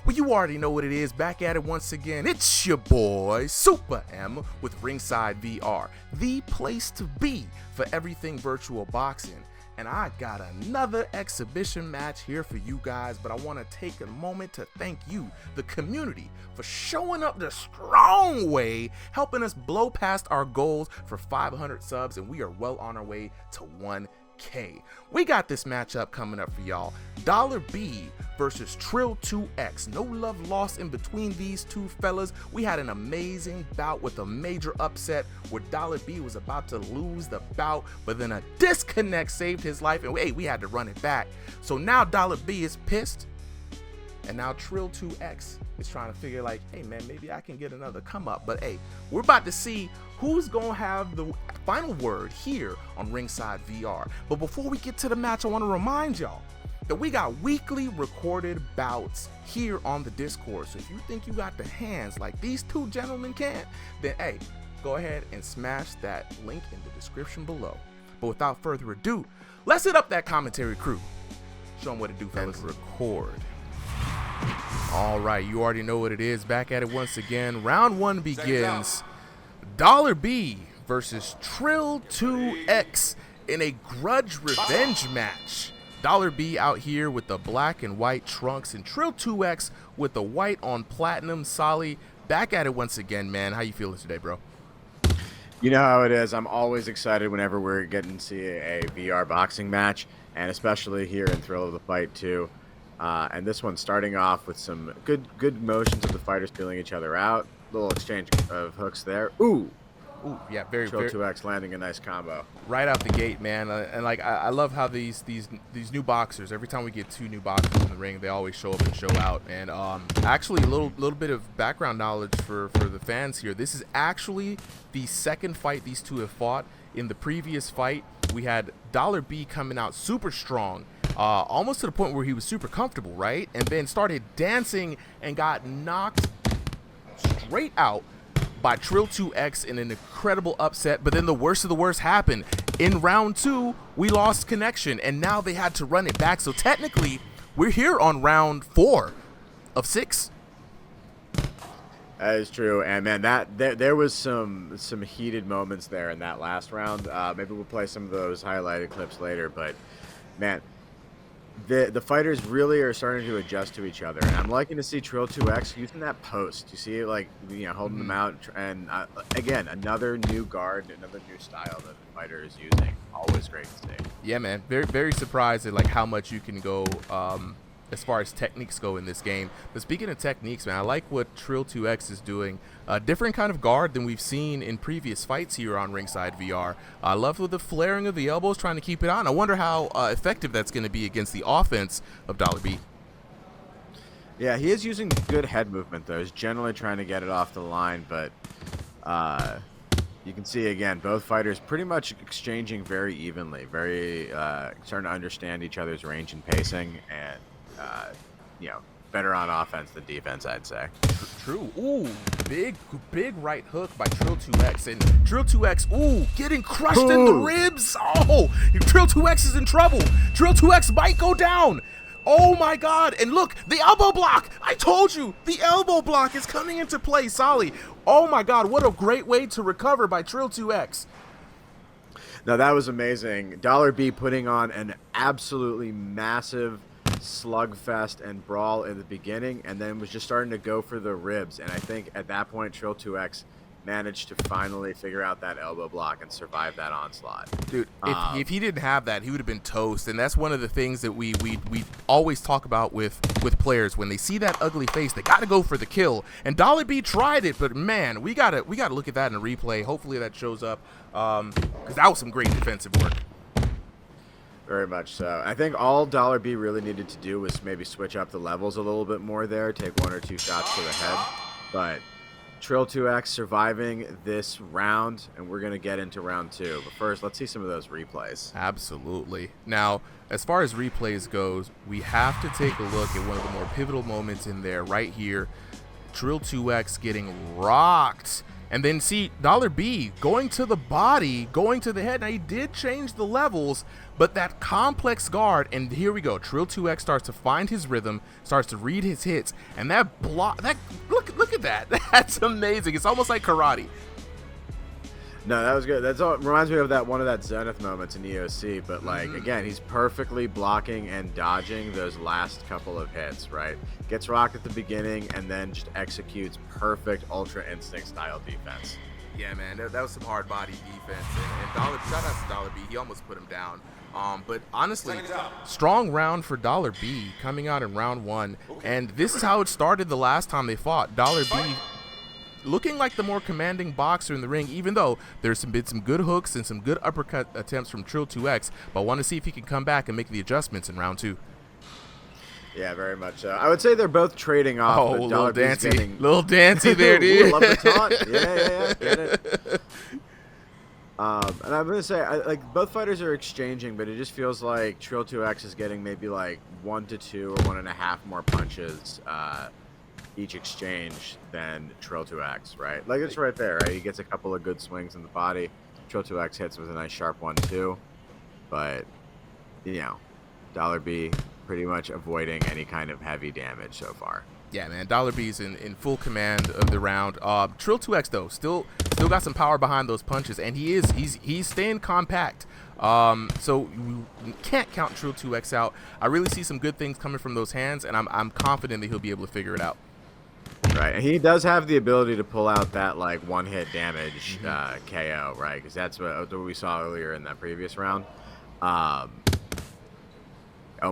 Well, you already know what it is. Back at it once again. It's your boy, Super M, with RIngsideVR, the place to be for everything virtual boxing. And I got another exhibition match here for you guys, but I want to take a moment to thank you, the community, for showing up the strong way, helping us blow past our goals for 500 subs, and we are well on our way to 1K. We got this matchup coming up for y'all. $B versus Trill 2X. No love lost in between these two fellas. We had an amazing bout with a major upset where $B was about to lose the bout, but then a disconnect saved his life, and hey, we had to run it back. So now $B is pissed, and now Trill 2X is trying to figure like, hey man, maybe I can get another come up. But hey, we're about to see who's gonna have the final word here on RIngsideVR. But before we get to the match, I want to remind y'all that we got weekly recorded bouts here on the Discord. So if you think you got the hands like these two gentlemen can, then hey, go ahead and smash that link in the description below. But without further ado, let's hit up that commentary crew. Show them what to do, fellas. And record. All right, you already know what it is. Back at it once again. Round one begins. $B versus Trill 2X in a grudge revenge match. $B out here with the black and white trunks, and Trill 2X with the white on platinum. Solly, back at it once again, man. How you feeling today, bro? You know how it is. I'm always excited whenever we're getting to see a VR boxing match, and especially here in Thrill of the Fight too. And this one starting off with some good motions of the fighters feeling each other out. Little exchange of hooks there. Ooh, yeah, very Trill 2X landing a nice combo right out the gate, man. And like I love how these new boxers, every time we get two new boxers in the ring, they always show up and show out. And actually, a little bit of background knowledge for the fans here. This is actually the second fight these two have fought. In the previous fight, we had $B coming out super strong, almost to the point where he was super comfortable, right? And then started dancing and got knocked straight out by Trill 2X in an incredible upset. But then the worst of the worst happened. In round two, we lost connection, and now they had to run it back. So technically, we're here on round 4 of 6. That is true, and man, there was some heated moments there in that last round. Maybe we'll play some of those highlighted clips later, but man, the fighters really are starting to adjust to each other, and I'm liking to see Trill 2X using that post. You see it, like, you know, holding them out, and again, another new guard, another new style that the fighter is using. Always great to see. Yeah, man, very surprised at like how much you can go as far as techniques go in this game. But speaking of techniques, man, I like what Trill 2X is doing. A different kind of guard than we've seen in previous fights here on RIngsideVR. I love with the flaring of the elbows, trying to keep it on. I wonder how effective that's going to be against the offense of $B. Yeah, he is using good head movement, though. He's generally trying to get it off the line, but you can see, again, both fighters pretty much exchanging very evenly, very starting to understand each other's range and pacing, and you know, better on offense than defense, I'd say. True. Ooh, big right hook by Trill 2X, and Trill 2X, ooh, getting crushed in the ribs. Oh, Trill 2X is in trouble. Trill 2X might go down. Oh my God, and look, the elbow block. I told you, the elbow block is coming into play, Solly. Oh my God, what a great way to recover by Trill 2X. Now that was amazing. $B putting on an absolutely massive slugfest and brawl in the beginning, and then was just starting to go for the ribs, and I think at that point Trill 2X managed to finally figure out that elbow block and survive that onslaught. Dude, if he didn't have that, he would have been toast. And that's one of the things that we always talk about with players. When they see that ugly face, they got to go for the kill. And $B tried it, but man, we gotta look at that in a replay. Hopefully that shows up, because that was some great defensive work. Very much so. I think all $B really needed to do was maybe switch up the levels a little bit more there, take 1 or 2 shots to the head. But Trill 2X surviving this round, and we're going to get into round 2. But first, let's see some of those replays. Absolutely. Now, as far as replays goes, we have to take a look at one of the more pivotal moments in there right here. Trill 2X getting rocked And then see Dollar B going to the body, going to the head. Now he did change the levels, but that complex guard, and here we go. Trill 2X starts to find his rhythm, starts to read his hits, and that block, look at that. That's amazing. It's almost like karate. No, that was good. That's all. Reminds me of that one of that Zenith moments in EOC. But like again, he's perfectly blocking and dodging those last couple of hits. Right, gets rocked at the beginning and then just executes perfect Ultra Instinct style defense. Yeah, man, that was some hard body defense. And shout out to Dollar B. He almost put him down. But honestly, strong round for Dollar B coming out in round 1. And this is how it started the last time they fought. Dollar B looking like the more commanding boxer in the ring, even though there's been some good hooks and some good uppercut attempts from Trill 2X, but I want to see if he can come back and make the adjustments in round 2. Yeah, very much so. I would say they're both trading off. Oh, little dancey there, dude. Ooh, love the taunt. Yeah, get it. And I'm gonna say, like both fighters are exchanging, but it just feels like Trill 2X is getting maybe like 1 to 2 or 1.5 more punches each exchange than Trill 2X, right? Like it's right there, right? He gets a couple of good swings in the body. Trill 2X hits with a nice sharp 1-2, but you know, Dollar B pretty much avoiding any kind of heavy damage so far. Yeah, man, Dollar B's in full command of the round. Trill 2X though, still got some power behind those punches, and he's staying compact. So you can't count Trill 2X out. I really see some good things coming from those hands, and I'm confident that he'll be able to figure it out. Right, and he does have the ability to pull out that like one-hit damage KO, right? Because that's what we saw earlier in that previous round. Oh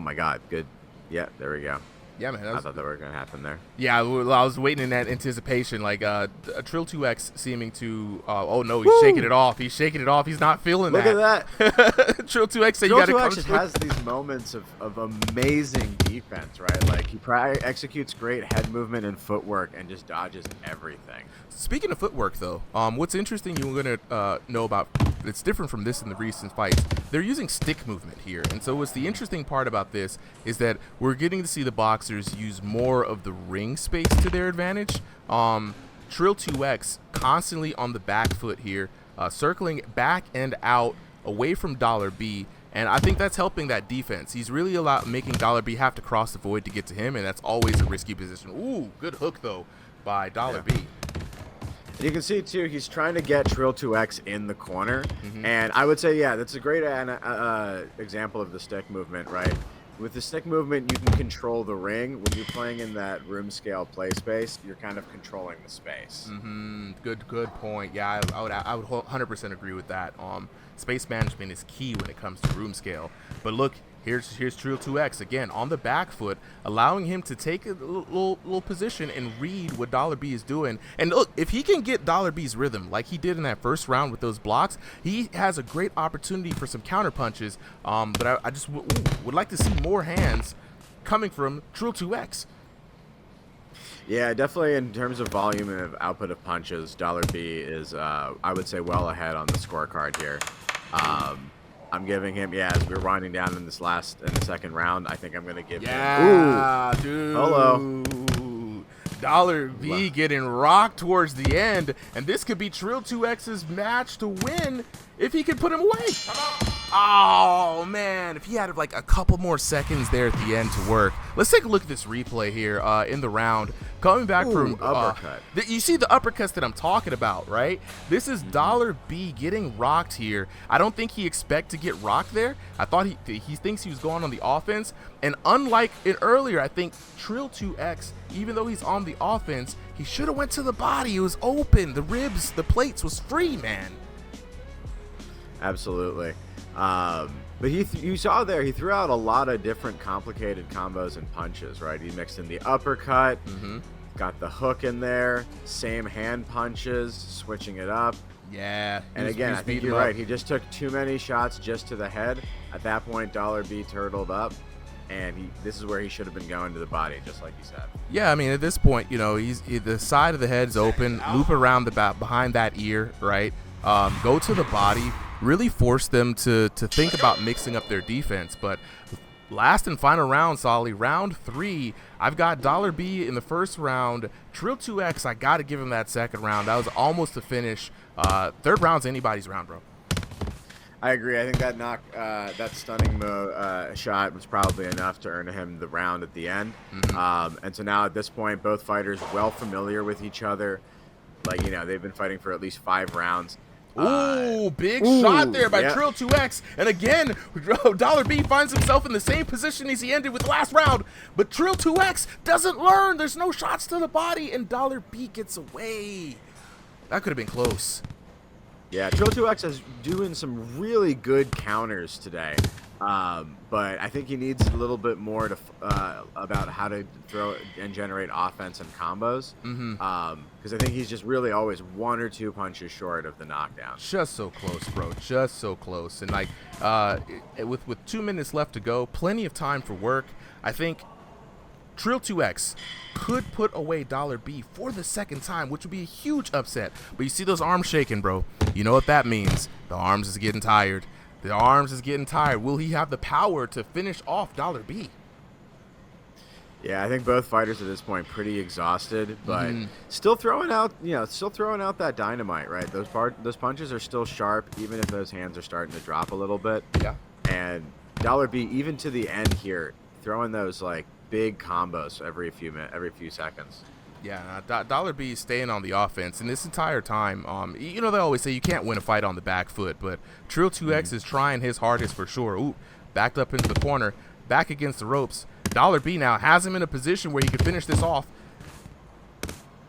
my God, good. Yeah, there we go. Yeah, man. I thought that were going to happen there. Yeah, I was waiting in that anticipation. Like, Trill 2X seeming to... oh, no, he's shaking it off. He's shaking it off. He's not feeling that. Look at that. Trill 2X said you got to come... Trill 2X has these moments of amazing defense, right? Like, he executes great head movement and footwork and just dodges everything. Speaking of footwork, though, what's interesting you're going to know about... It's different from this in the recent fights. They're using stick movement here. And so what's the interesting part about this is that we're getting to see the boxers use more of the ring space to their advantage. Trill 2X constantly on the back foot here, circling back and out away from Dollar B. And I think that's helping that defense. He's really making Dollar B have to cross the void to get to him, and that's always a risky position. Ooh, good hook, though, by Dollar B. You can see, too, he's trying to get Trill 2X in the corner. And I would say, yeah, that's a great example of the stick movement, right? With the stick movement, you can control the ring. When you're playing in that room scale play space, you're kind of controlling the space. Good point. Yeah, I would 100% agree with that. Space management is key when it comes to room scale. But look, here's Trill 2X again on the back foot, allowing him to take a little position and read what Dollar B is doing. And look, if he can get Dollar B's rhythm like he did in that first round with those blocks, he has a great opportunity for some counter punches. But I just would like to see more hands coming from Trill 2X. Yeah, definitely in terms of volume and of output of punches, Dollar B is, I would say, well ahead on the scorecard here. I'm giving him, as we're winding down in the second round, I think I'm going to give him. Yeah, dude. Hello. Dollar B getting rocked towards the end, and this could be Trill 2X's match to win if he can put him away. Oh, man. If he had like a couple more seconds there at the end to work. Let's take a look at this replay here in the round. Coming back from uppercut. You see the uppercuts that I'm talking about, right? This is Dollar B getting rocked here. I don't think he expect to get rocked there. I thought he thinks he was going on the offense. And unlike it earlier, I think Trill 2X, even though he's on the offense, he should have went to the body. It was open. The ribs, the plates was free, man. Absolutely. But you saw there, he threw out a lot of different complicated combos and punches, right? He mixed in the uppercut, got the hook in there, same hand punches, switching it up. Yeah. And again, I think you're right. He just took too many shots just to the head. At that point, Dollar B turtled up, and this is where he should have been going to the body, just like you said. Yeah, I mean, at this point, you know, the side of the head's open, loop around the back behind that ear, right? Go to the body. Really force them to think about mixing up their defense. But Last and final round, Solly. Round 3. I've got $B in the first round. Trill 2X, I got to give him that second round. That was almost a finish. Third round's anybody's round, bro. I agree. I think that stunning shot was probably enough to earn him the round at the end. And so now at this point, both fighters well familiar with each other. Like, they've been fighting for at least 5 rounds. Big shot there by Trill 2X. And again, $B finds himself in the same position as he ended with last round. But Trill 2X doesn't learn. There's no shots to the body, and $B gets away. That could have been close. Yeah, Trill 2X is doing some really good counters today. But I think he needs a little bit more to about how to throw and generate offense and combos. Because I think he's just really always 1 or 2 punches short of the knockdown. Just so close, bro. Just so close. And like with 2 minutes left to go, plenty of time for work. I think Trill 2X could put away $B for the second time, which would be a huge upset. But you see those arms shaking, bro. You know what that means. The arms is getting tired. The arms is getting tired. Will he have the power to finish off $B? Yeah, I think both fighters at this point pretty exhausted, but still throwing out that dynamite, right? Those punches are still sharp, even if those hands are starting to drop a little bit. Yeah. And $B, even to the end here, throwing those like big combos every few seconds. Yeah, $B is staying on the offense, and this entire time, they always say you can't win a fight on the back foot, but Trill 2X is trying his hardest for sure. Ooh, backed up into the corner, back against the ropes. $B now has him in a position where he can finish this off.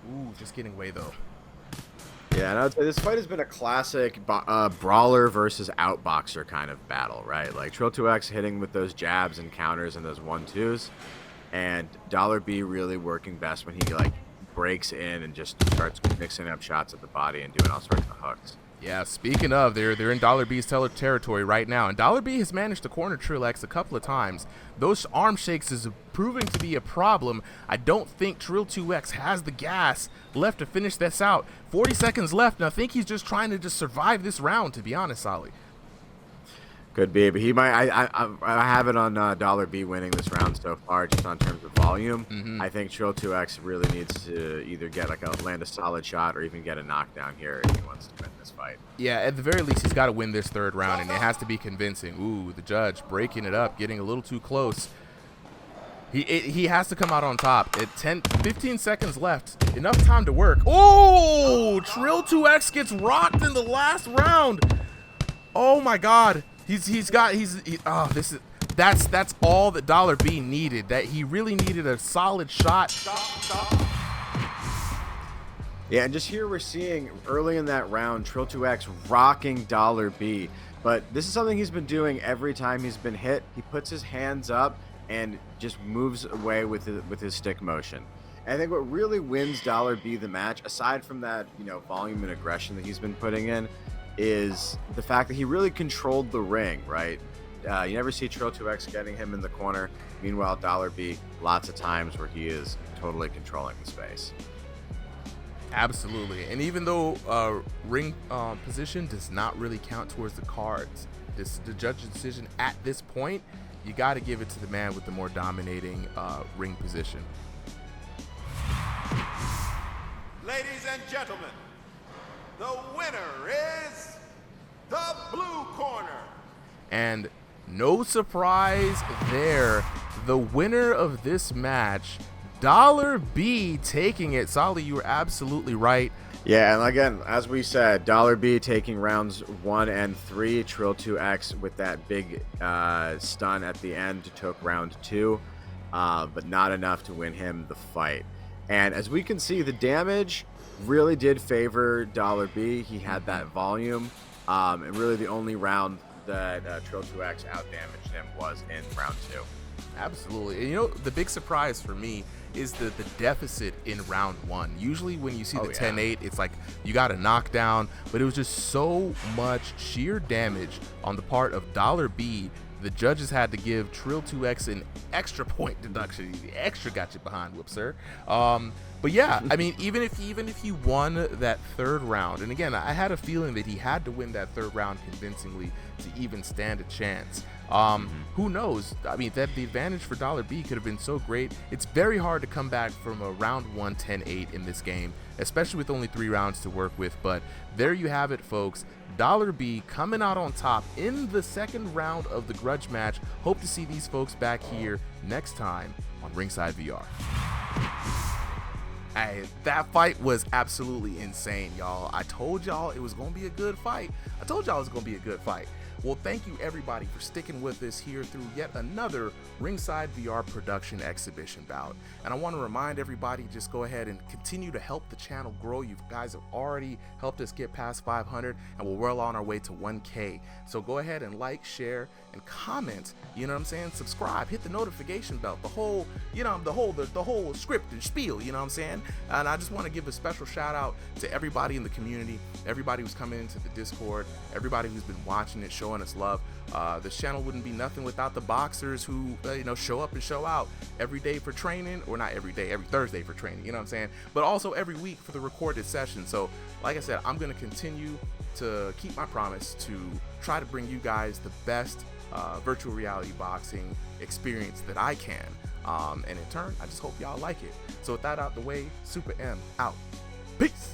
Ooh, just getting away though. Yeah, and I would say this fight has been a classic brawler versus outboxer kind of battle, right? Like Trill 2X hitting with those jabs and counters and those 1-2s. And $B really working best when he like breaks in and just starts mixing up shots at the body and doing all sorts of hooks. Yeah, speaking of, they're in $B's territory right now, and $B has managed to corner Trill X a couple of times. Those arm shakes is proving to be a problem. I don't think Trill 2X has the gas left to finish this out. 40 seconds left, and I think he's just trying to just survive this round, to be honest, Ollie. Could be, but he might. I have it on $B winning this round so far, just on terms of volume. I think Trill 2X really needs to either get land a solid shot or even get a knockdown here if he wants to win this fight. Yeah, at the very least, he's got to win this third round, and it has to be convincing. Ooh, the judge breaking it up, getting a little too close. He has to come out on top. At 15 seconds left, enough time to work. Oh, Trill 2X gets rocked in the last round. Oh my God. That's all that $B needed. That he really needed a solid shot. Yeah, and just here we're seeing early in that round, Trill 2X rocking $B. But this is something he's been doing every time he's been hit. He puts his hands up and just moves away with his stick motion. And I think what really wins $B the match, aside from that volume and aggression that he's been putting in, is the fact that he really controlled the ring, right? You never see Trill 2X getting him in the corner. Meanwhile, $B, lots of times where he is totally controlling the space. Absolutely. And even though ring position does not really count towards the cards, the judge's decision at this point, you got to give it to the man with the more dominating ring position. Ladies and gentlemen, the winner is the blue corner. And no surprise there, the winner of this match, $B taking it. Solly, you were absolutely right. Yeah, and again, as we said, $B taking rounds 1 and 3. Trill 2X with that big stun at the end took round 2, but not enough to win him the fight. And as we can see, the damage really did favor $B. He had that volume, and really the only round that Trill 2X outdamaged him was in round 2. Absolutely. And the big surprise for me is the deficit in round 1. Usually when you see the 10-8, it's like you got a knockdown, but it was just so much sheer damage on the part of $B. The judges had to give Trill 2X an extra point deduction. The extra got you behind, whoop, sir. But yeah, I mean, even if he won that third round, and again, I had a feeling that he had to win that third round convincingly to even stand a chance. Who knows? I mean, that the advantage for Dollar B could have been so great. It's very hard to come back from a round 1 10-8 in this game, especially with only 3 rounds to work with. But there you have it, folks. Dollar B coming out on top in the second round of the grudge match. Hope to see these folks back here next time on Ringside VR. Hey, that fight was absolutely insane, y'all. I told y'all it was going to be a good fight. Well, thank you everybody for sticking with us here through yet another Ringside VR production exhibition bout. And I want to remind everybody, just go ahead and continue to help the channel grow. You guys have already helped us get past 500, and we're well on our way to 1K. So go ahead and like, share, and comment. You know what I'm saying? Subscribe, hit the notification bell, the whole script and spiel. You know what I'm saying? And I just want to give a special shout out to everybody in the community, everybody who's coming into the Discord, everybody who's been watching it, showing us love. This channel wouldn't be nothing without the boxers who show up and show out every day for training, or not every day, every Thursday for training, you know what I'm saying, but also every week for the recorded session. So like I said, I'm going to continue to keep my promise to try to bring you guys the best virtual reality boxing experience that I can, and in turn I just hope y'all like it. So with that out the way, Super M out. Peace.